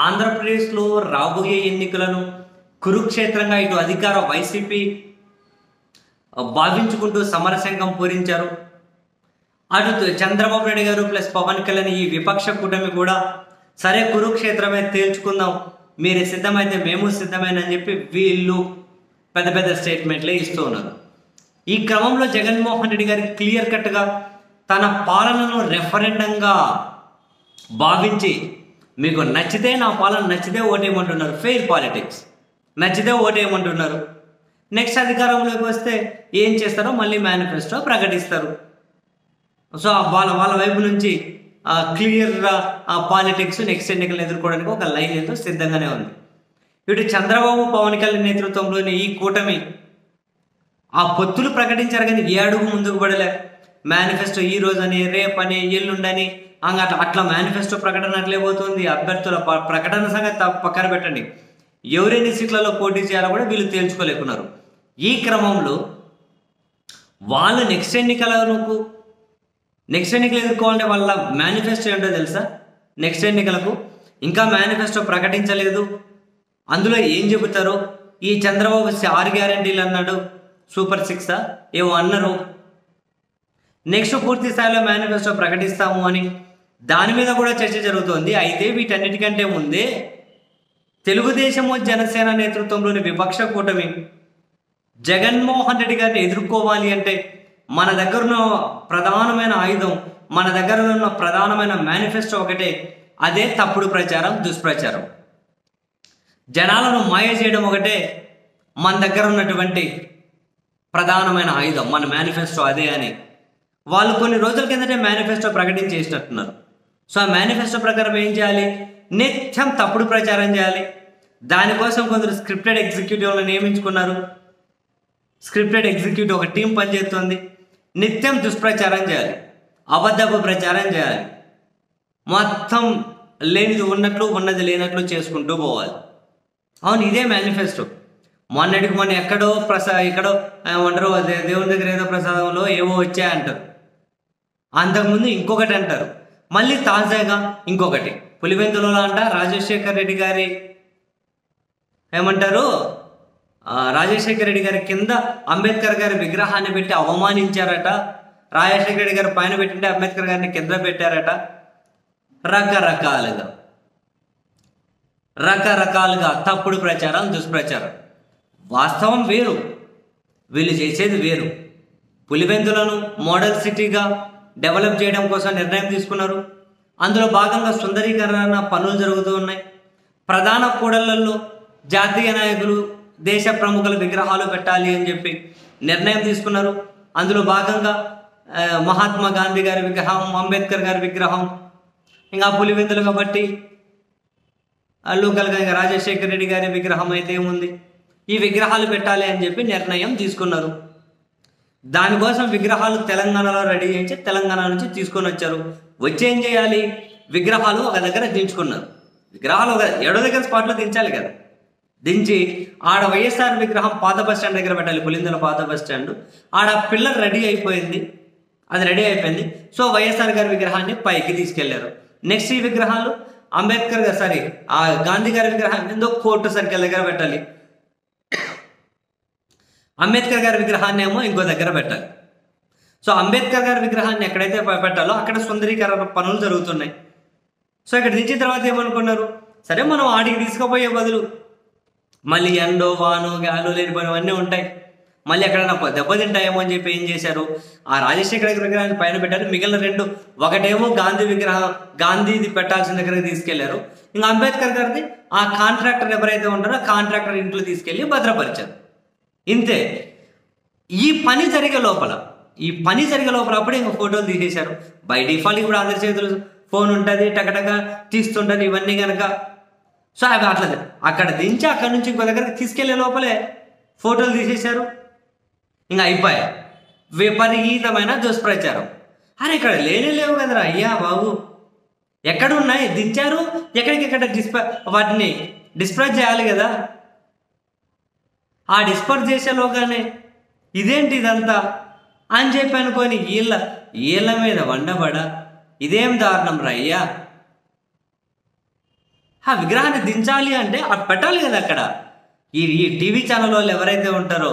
ఆంధ్రప్రదేశ్లో రాబోయే ఎన్నికలను కురుక్షేత్రంగా ఇటు అధికార వైసీపీ భావించుకుంటూ సమరశంఖం పూరించారు. అటు చంద్రబాబు నాయుడు గారు ప్లస్ పవన్ కళ్యాణ్ ఈ విపక్ష కూటమి కూడా సరే కురుక్షేత్రమే తేల్చుకుందాం, మీరు సిద్ధమైతే మేము సిద్ధమేనని చెప్పి వీళ్ళు పెద్ద పెద్ద స్టేట్మెంట్లే ఇస్తూ ఉన్నారు. ఈ క్రమంలో జగన్మోహన్ రెడ్డి గారికి క్లియర్ కట్గా తన పాలనను రెఫరెండంగా భావించి మీకు నచ్చితే నా పాలన నచ్చితే ఓటేయమంటున్నారు. Fair politics. నచ్చితే ఓటేయమంటున్నారు. నెక్స్ట్ అధికారంలోకి వస్తే ఏం చేస్తారో మళ్ళీ మేనిఫెస్టో ప్రకటిస్తారు. సో వాళ్ళ వైపు నుంచి క్లియర్ పాలిటిక్స్ నెక్స్ట్ ఎన్నికలను ఎదుర్కోవడానికి ఒక లైన్ ఏదో సిద్ధంగానే ఉంది. ఇటు చంద్రబాబు పవన్ కళ్యాణ్ నేతృత్వంలోని ఈ కూటమి ఆ పొత్తులు ప్రకటించారు కానీ ఏ అడుగు ముందుకు పడలే. మేనిఫెస్టో ఈ రోజని రేపని ఎల్లుండని అట్లా మేనిఫెస్టో ప్రకటన అట్లే పోతుంది. అభ్యర్థుల ప్రకటన సంగతి పక్కన పెట్టండి, ఎవరెన్ని సీట్లలో పోటీ చేయాలో కూడా వీళ్ళు తేల్చుకోలేకున్నారు. ఈ క్రమంలో వాళ్ళు నెక్స్ట్ ఎన్నికలు ఎదుర్కోవాలంటే వాళ్ళ మేనిఫెస్టో ఏంటో తెలుసా? నెక్స్ట్ ఎన్నికలకు ఇంకా మేనిఫెస్టో ప్రకటించలేదు. అందులో ఏం చెబుతారో ఈ చంద్రబాబు 6 గ్యారెంటీలు అన్నాడు, సూపర్ 6 ఏవో అన్నారు. నెక్స్ట్ పూర్తి స్థాయిలో మేనిఫెస్టో ప్రకటిస్తాము అని దాని మీద కూడా చర్చ జరుగుతోంది. అయితే వీటన్నిటికంటే ముందే తెలుగుదేశము జనసేన నేతృత్వంలోని విపక్ష కూటమి జగన్మోహన్ రెడ్డి గారిని ఎదుర్కోవాలి అంటే మన దగ్గర ఉన్న ప్రధానమైన ఆయుధం, మన దగ్గర ఉన్న ప్రధానమైన మేనిఫెస్టో ఒకటే, అదే తప్పుడు ప్రచారం, దుష్ప్రచారం. జనాలను మాయ చేయడం ఒకటే మన దగ్గర ఉన్నటువంటి ప్రధానమైన ఆయుధం, మన మేనిఫెస్టో అదే అని వాళ్ళు కొన్ని రోజుల కిందటే మేనిఫెస్టో ప్రకటించేసినట్టున్నారు. సో ఆ మేనిఫెస్టో ప్రకారం ఏం చేయాలి? నిత్యం తప్పుడు ప్రచారం చేయాలి. దానికోసం కొందరు స్క్రిప్టెడ్ ఎగ్జిక్యూటివ్లను నియమించుకున్నారు. స్క్రిప్టెడ్ ఎగ్జిక్యూటివ్ ఒక టీం పనిచేస్తుంది. నిత్యం దుష్ప్రచారం చేయాలి, అబద్ధపు ప్రచారం చేయాలి, మొత్తం లేనిది ఉన్నట్లు ఉన్నది లేనట్లు చేసుకుంటూ పోవాలి. అవును, ఇదే మేనిఫెస్టో. మొన్న ఎక్కడో ఎక్కడో ఏమంటారు, దేవుని దగ్గర ఏదో ప్రసాదంలో ఏవో వచ్చాయంటారు, అంతకుముందు ఇంకొకటి అంటారు, మళ్ళీ తాజాగా ఇంకొకటి. పులివెందులలో అంట రాజశేఖర్ రెడ్డి గారి ఏమంటారు, రాజశేఖర రెడ్డి గారి కింద అంబేద్కర్ గారి విగ్రహాన్ని పెట్టి అవమానించారట. రాజశేఖర రెడ్డి గారి పైన పెట్టింటే అంబేద్కర్ గారిని కింద పెట్టారట. రకరకాలుగా తప్పుడు ప్రచారం, దుష్ప్రచారం. వాస్తవం వేరు, వీళ్ళు చేసేది వేరు. పులివెందులను మోడల్ సిటీగా డెవలప్ చేయడం కోసం నిర్ణయం తీసుకున్నారు. అందులో భాగంగా సుందరీకరణ పనులు జరుగుతూ ఉన్నాయి. ప్రధాన కూడళ్లలో జాతీయ నాయకులు, దేశ ప్రముఖుల విగ్రహాలు పెట్టాలి అని చెప్పి నిర్ణయం తీసుకున్నారు. అందులో భాగంగా మహాత్మా గాంధీ గారి విగ్రహం, అంబేద్కర్ గారి విగ్రహం, ఇంకా పులివెందులు కాబట్టి లోకల్గా ఇంకా రాజశేఖర రెడ్డి గారి విగ్రహం అయితే ఏముంది, ఈ విగ్రహాలు పెట్టాలి అని చెప్పి నిర్ణయం తీసుకున్నారు. దానికోసం విగ్రహాలు తెలంగాణలో రెడీ చేయించి తెలంగాణ నుంచి తీసుకొని వచ్చారు. వచ్చి ఏం చేయాలి? విగ్రహాలు ఒక దగ్గర దించుకున్నారు. విగ్రహాలు ఒక ఏడో దగ్గర స్పాట్లో దించాలి కదా. దించి ఆడ వైఎస్ఆర్ విగ్రహం పాత బస్ స్టాండ్ దగ్గర పెట్టాలి, పులిందుల పాత బస్ స్టాండ్. ఆడ పిల్లర్ రెడీ అయిపోయింది. సో వైఎస్ఆర్ గారి విగ్రహాన్ని పైకి తీసుకెళ్లారు. నెక్స్ట్ ఈ విగ్రహాలు అంబేద్కర్ గారు గాంధీ గారి విగ్రహం ఏందో కోర్టు సర్కిల్ దగ్గర పెట్టాలి. అంబేద్కర్ గారి విగ్రహాన్ని ఏమో ఇంకో దగ్గర పెట్టాలి. సో అంబేద్కర్ గారి విగ్రహాన్ని ఎక్కడైతే పెట్టాలో అక్కడ సుందరీకరణ పనులు జరుగుతున్నాయి. సో ఇక్కడ దించిన తర్వాత ఏమనుకున్నారు, సరే మనం ఆడికి తీసుకుపోయే బదులు మళ్ళీ ఎండో వానో గాలో లేనిపోయినవన్నీ ఉంటాయి, మళ్ళీ ఎక్కడైనా దెబ్బతింటాయేమో అని చెప్పి ఏం చేశారు, ఆ రాజశేఖర విగ్రహాన్ని పైన పెట్టారు. మిగిలిన 2, ఒకటేమో గాంధీ విగ్రహం, గాంధీది పెట్టాల్సిన దగ్గరకు తీసుకెళ్లారు. ఇంకా అంబేద్కర్ గారిది ఆ కాంట్రాక్టర్ ఎవరైతే ఉంటారో కాంట్రాక్టర్ ఇంట్లో తీసుకెళ్లి భద్రపరిచారు. ఇంతే. ఈ పని జరిగే లోపల అప్పుడే ఇంకా ఫోటోలు తీసేశారు. బై డిఫాల్ట్ ఇప్పుడు అందరి చేతులు ఫోన్ ఉంటుంది, టకటక తీస్తుంటుంది ఇవన్నీ కనుక. సో అవి అట్లా అక్కడ దించి అక్కడి నుంచి ఇంకో దగ్గరికి తీసుకెళ్లే లోపలే ఫోటోలు తీసేశారు. ఇంకా అయిపోయాయి. విపరీతమైన దుష్ప్రచారం. అరే ఇక్కడ లేవు కదరా అయ్యా బాబు, ఎక్కడున్నాయి దించారు, ఎక్కడికెక్కడ వాటిని డిస్ప్రైజ్ చేయాలి కదా. ఆ డిస్పర్స్ చేసేలోగానే ఇదేంటి ఇదంతా అని చెప్పి అనుకొని వీళ్ళ మీద వండబడ ఇదేం దారుణం రయ్యా. ఆ విగ్రహాన్ని దించాలి అంటే అది పెట్టాలి కదా అక్కడ. ఈ టీవీ ఛానల్ వాళ్ళు ఎవరైతే ఉంటారో,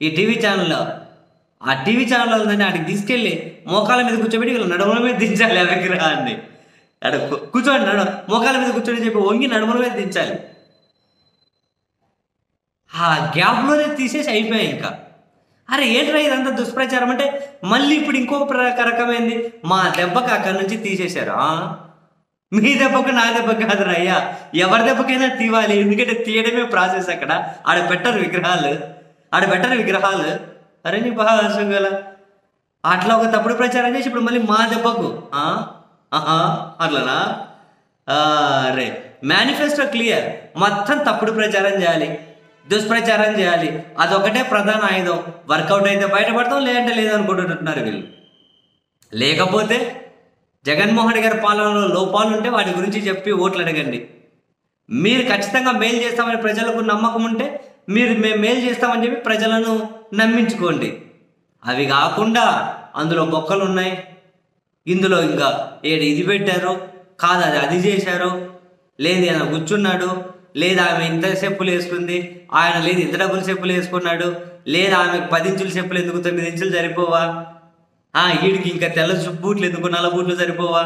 ఈ టీవీ ఛానల్లో ఆ టీవీ ఛానల్ వాళ్ళని ఆడికి తీసుకెళ్ళి మోకాల మీద కూర్చోబెట్టి వీళ్ళు నడుముల మీద దించాలి ఆ విగ్రహాన్ని. అక్కడ కూర్చోండి, మోకాల మీద కూర్చొని చెప్పి వంగి నడుముల మీద దించాలి. ఆ గ్యాప్లోనే తీసేసి అయిపోయాయి ఇంకా. అరే ఏంట్రా ఇదంతా దుష్ప్రచారం అంటే మళ్ళీ ఇప్పుడు ఇంకో రకమైంది. మా దెబ్బకి అక్కడి నుంచి తీసేశారు. మీ దెబ్బకు నా దెబ్బకు కాదురా అయ్యా, ఎవరి దెబ్బకైనా తీవాలి, ఎందుకంటే తీయడమే ప్రాసెస్. అక్కడ ఆడ పెట్టరు విగ్రహాలు. అరే నీ భాషం గల అట్లా ఒక తప్పుడు ప్రచారం చేసి ఇప్పుడు మళ్ళీ మా దెబ్బకు అట్లనా? అరే మేనిఫెస్టో క్లియర్, మొత్తం తప్పుడు ప్రచారం చేయాలి, దుష్ప్రచారం చేయాలి. అదొకటే ప్రధాన ఆయుధం. వర్కౌట్ అయితే బయటపడతాం, లేదంటే లేదనుకుంటున్నారు వీళ్ళు. లేకపోతే జగన్మోహన్ గారి పాలనలో లోపాలు ఉంటే వాటి గురించి చెప్పి ఓట్లు అడగండి. మీరు ఖచ్చితంగా మేలు చేస్తామని ప్రజలకు నమ్మకం ఉంటే మేము మేలు చేస్తామని చెప్పి ప్రజలను నమ్మించుకోండి. అవి కాకుండా అందులో బొక్కలు ఉన్నాయి, ఇందులో ఇంకా ఇది పెట్టారు, కాదు అది చేశారు, లేదు ఆయన కూర్చున్నాడు, లేదా ఆమె ఇంత చెప్పులు వేసుకుంది, ఆయన లేదు ఇంత డబ్బులు చెప్పులు వేసుకున్నాడు, లేదా ఆమెకు 10 ఇంచుల చెప్పులు ఎందుకు 9 ఇంచులు సరిపోవా, వీడికి ఇంకా తెల్ల బూట్లు ఎందుకు 4 బూట్లు సరిపోవా?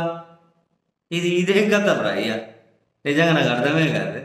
ఇదేం కథ రా అయ్యా, నిజంగా నాకు అర్థమే కాదు.